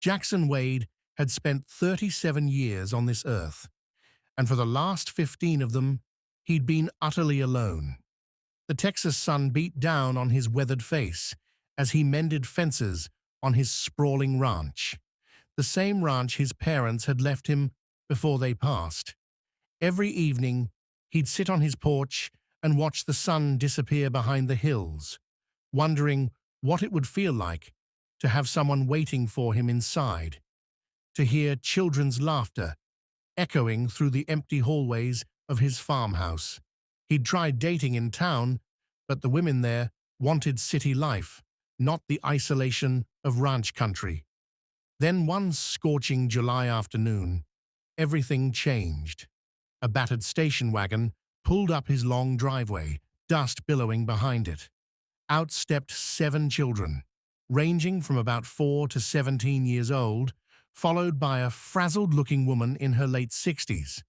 Jackson Wade had spent 37 years on this earth, and for the last 15 of them, he'd been utterly alone. The Texas sun beat down on his weathered face as he mended fences on his sprawling ranch, the same ranch his parents had left him before they passed. Every evening, he'd sit on his porch and watch the sun disappear behind the hills, wondering what it would feel like to have someone waiting for him inside, to hear children's laughter echoing through the empty hallways of his farmhouse. He'd tried dating in town, but the women there wanted city life, not the isolation of ranch country. Then one scorching July afternoon, everything changed. A battered station wagon pulled up his long driveway, dust billowing behind it. Out stepped 7 children, ranging from about 4 to 17 years old, followed by a frazzled-looking woman in her late 60s.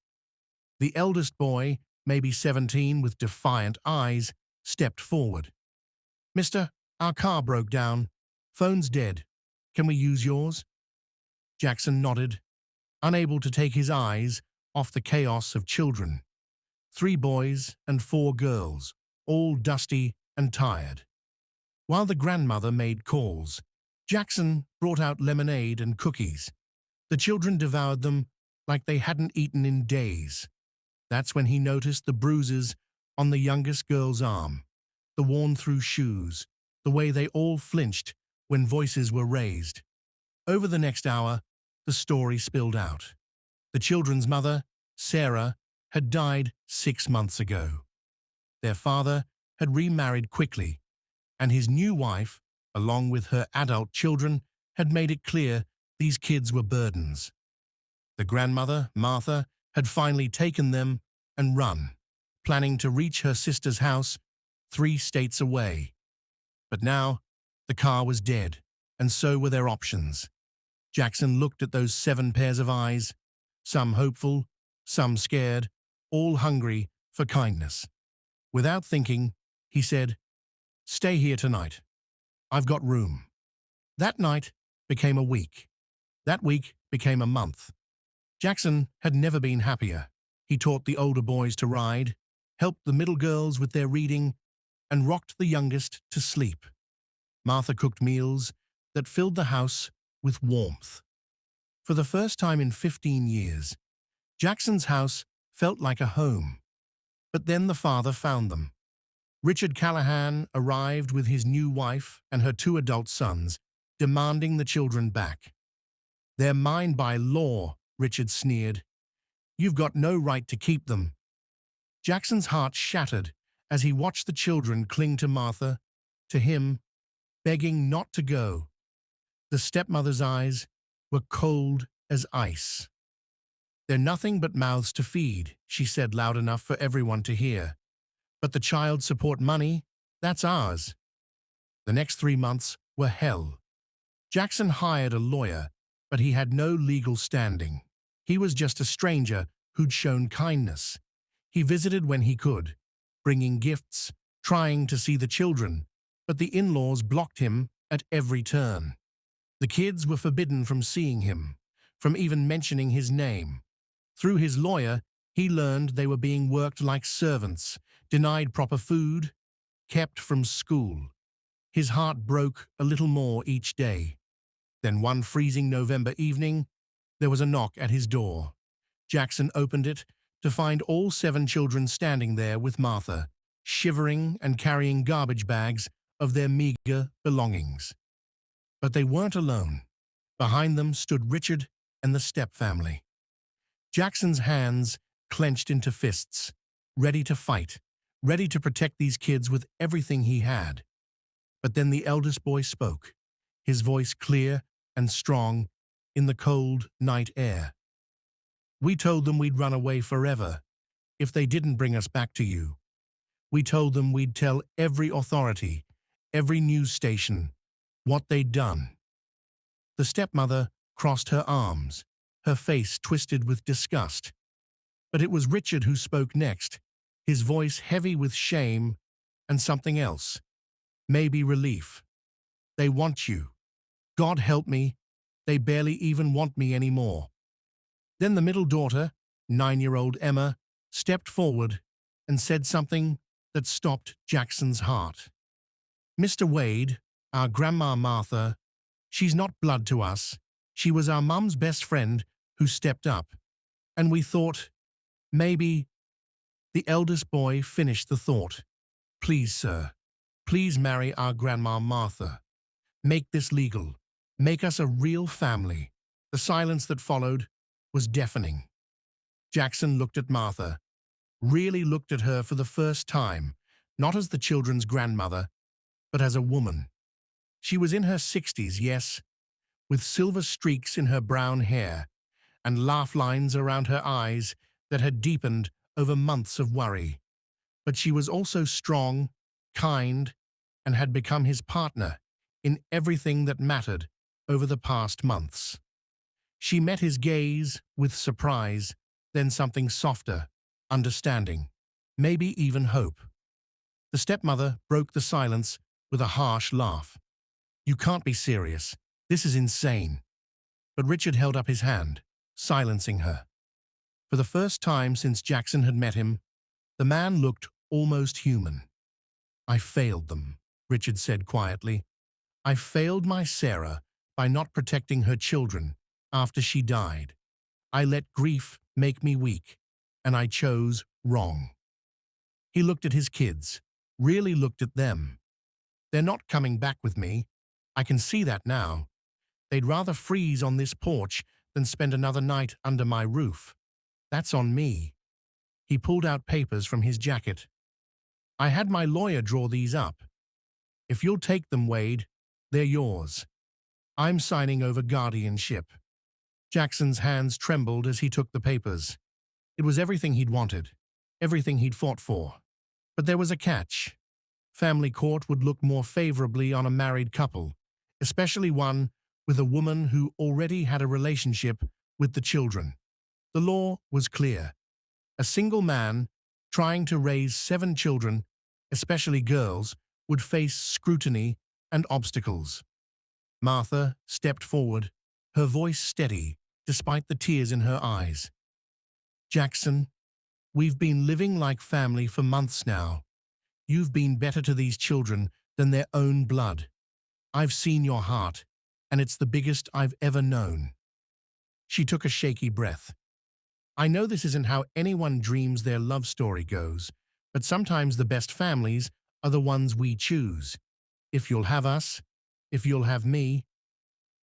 The eldest boy, maybe 17 with defiant eyes, stepped forward. "Mister, our car broke down. Phone's dead. Can we use yours?" Jackson nodded, unable to take his eyes off the chaos of children. 3 boys and 4 girls, all dusty and tired. While the grandmother made calls, Jackson brought out lemonade and cookies. The children devoured them like they hadn't eaten in days. That's when he noticed the bruises on the youngest girl's arm, the worn-through shoes, the way they all flinched when voices were raised. Over the next hour, the story spilled out. The children's mother, Sarah, had died 6 months ago. Their father had remarried quickly, and his new wife, along with her adult children, had made it clear these kids were burdens. The grandmother, Martha, had finally taken them and run, planning to reach her sister's house 3 states away. But now, the car was dead, and so were their options. Jackson looked at those 7 pairs of eyes, some hopeful, some scared, all hungry for kindness. Without thinking, he said, "Stay here tonight. I've got room." That night became a week. That week became a month. Jackson had never been happier. He taught the older boys to ride, helped the middle girls with their reading, and rocked the youngest to sleep. Martha cooked meals that filled the house with warmth. For the first time in 15 years, Jackson's house felt like a home. But then the father found them. Richard Callahan arrived with his new wife and her 2 adult sons, demanding the children back. "They're mine by law," Richard sneered. "You've got no right to keep them." Jackson's heart shattered as he watched the children cling to Martha, to him, begging not to go. The stepmother's eyes were cold as ice. "They're nothing but mouths to feed," she said loud enough for everyone to hear. "But the child support money, that's ours." The next 3 months were hell. Jackson hired a lawyer, but he had no legal standing. He was just a stranger who'd shown kindness. He visited when he could, bringing gifts, trying to see the children, but the in-laws blocked him at every turn. The kids were forbidden from seeing him, from even mentioning his name. Through his lawyer, he learned they were being worked like servants, denied proper food, kept from school. His heart broke a little more each day. Then one freezing November evening, there was a knock at his door. Jackson opened it to find all 7 children standing there with Martha, shivering and carrying garbage bags of their meager belongings. But they weren't alone. Behind them stood Richard and the Step family. Jackson's hands clenched into fists, ready to fight, ready to protect these kids with everything he had. But then the eldest boy spoke, his voice clear and strong in the cold night air. "We told them we'd run away forever if they didn't bring us back to you. We told them we'd tell every authority, every news station, what they'd done." The stepmother crossed her arms, her face twisted with disgust. But it was Richard who spoke next, his voice heavy with shame and something else, maybe relief. "They want you. God help me, They barely even want me anymore." Then the middle daughter, 9-year-old Emma, stepped forward and said something that stopped Jackson's heart. "Mr. Wade, our grandma Martha, she's not blood to us. She was our mum's best friend who stepped up. And we thought, maybe—" The eldest boy finished the thought. "Please, sir, please marry our grandma Martha. Make this legal. Make us a real family." The silence that followed was deafening. Jackson looked at Martha, really looked at her for the first time, not as the children's grandmother, but as a woman. She was in her 60s, yes, with silver streaks in her brown hair and laugh lines around her eyes that had deepened over months of worry. But she was also strong, kind, and had become his partner in everything that mattered over the past months. She met his gaze with surprise, then something softer, understanding, maybe even hope. The stepmother broke the silence with a harsh laugh. "You can't be serious. This is insane." But Richard held up his hand, silencing her. For the first time since Jackson had met him, the man looked almost human. "I failed them," Richard said quietly. "I failed my Sarah by not protecting her children after she died. I let grief make me weak, and I chose wrong." He looked at his kids, really looked at them. "They're not coming back with me. I can see that now. They'd rather freeze on this porch than spend another night under my roof. That's on me." He pulled out papers from his jacket. "I had my lawyer draw these up. If you'll take them, Wade, they're yours. I'm signing over guardianship." Jackson's hands trembled as he took the papers. It was everything he'd wanted, everything he'd fought for. But there was a catch. Family court would look more favorably on a married couple, especially one with a woman who already had a relationship with the children. The law was clear. A single man trying to raise 7 children, especially girls, would face scrutiny and obstacles. Martha stepped forward, her voice steady despite the tears in her eyes. "Jackson, we've been living like family for months now. You've been better to these children than their own blood. I've seen your heart, and it's the biggest I've ever known." She took a shaky breath. "I know this isn't how anyone dreams their love story goes, but sometimes the best families are the ones we choose. If you'll have us, if you'll have me,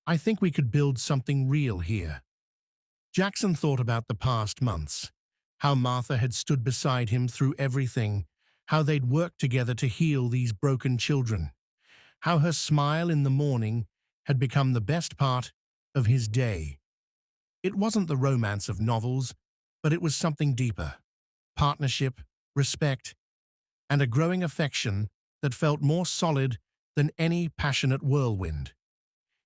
I think we could build something real here." Jackson thought about the past months, how Martha had stood beside him through everything, how they'd worked together to heal these broken children, how her smile in the morning had become the best part of his day. It wasn't the romance of novels, but it was something deeper: partnership, respect, and a growing affection that felt more solid than any passionate whirlwind.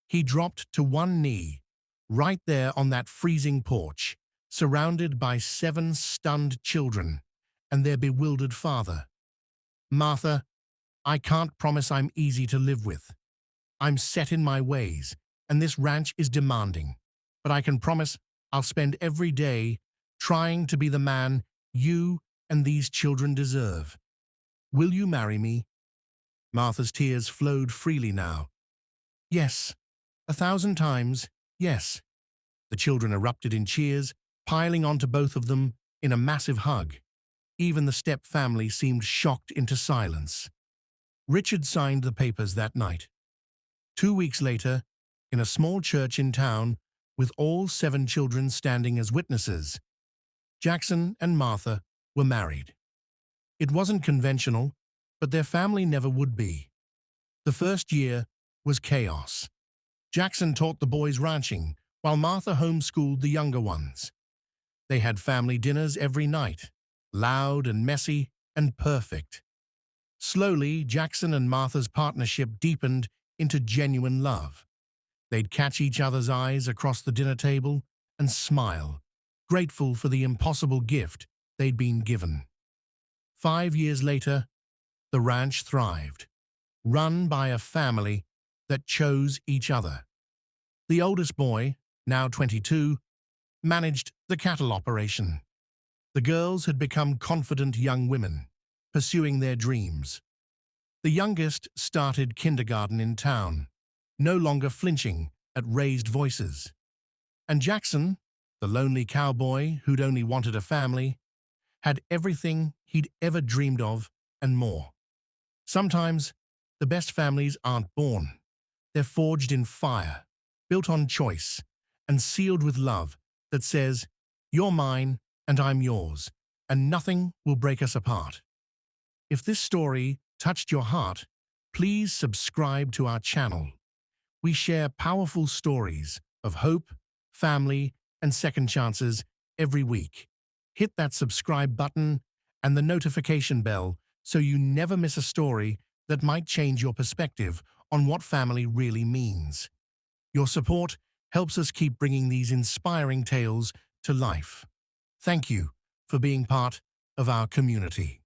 He dropped to one knee, right there on that freezing porch, surrounded by 7 stunned children and their bewildered father. "Martha, I can't promise I'm easy to live with. I'm set in my ways, and this ranch is demanding. But I can promise I'll spend every day trying to be the man you and these children deserve. Will you marry me?" Martha's tears flowed freely now. "Yes, 1,000 times, yes." The children erupted in cheers, piling onto both of them in a massive hug. Even the Step family seemed shocked into silence. Richard signed the papers that night. 2 weeks later, in a small church in town, with all 7 children standing as witnesses, Jackson and Martha were married. It wasn't conventional, but their family never would be. The first year was chaos. Jackson taught the boys ranching, while Martha homeschooled the younger ones. They had family dinners every night, loud and messy and perfect. Slowly, Jackson and Martha's partnership deepened into genuine love. They'd catch each other's eyes across the dinner table and smile, grateful for the impossible gift they'd been given. 5 years later, the ranch thrived, run by a family that chose each other. The oldest boy, now 22, managed the cattle operation. The girls had become confident young women, pursuing their dreams. The youngest started kindergarten in town, no longer flinching at raised voices. And Jackson, the lonely cowboy who'd only wanted a family, had everything he'd ever dreamed of and more. Sometimes, the best families aren't born. They're forged in fire, built on choice, and sealed with love that says, "You're mine and I'm yours, and nothing will break us apart." If this story touched your heart, please subscribe to our channel. We share powerful stories of hope, family, and second chances every week. Hit that subscribe button and the notification bell so you never miss a story that might change your perspective on what family really means. Your support helps us keep bringing these inspiring tales to life. Thank you for being part of our community.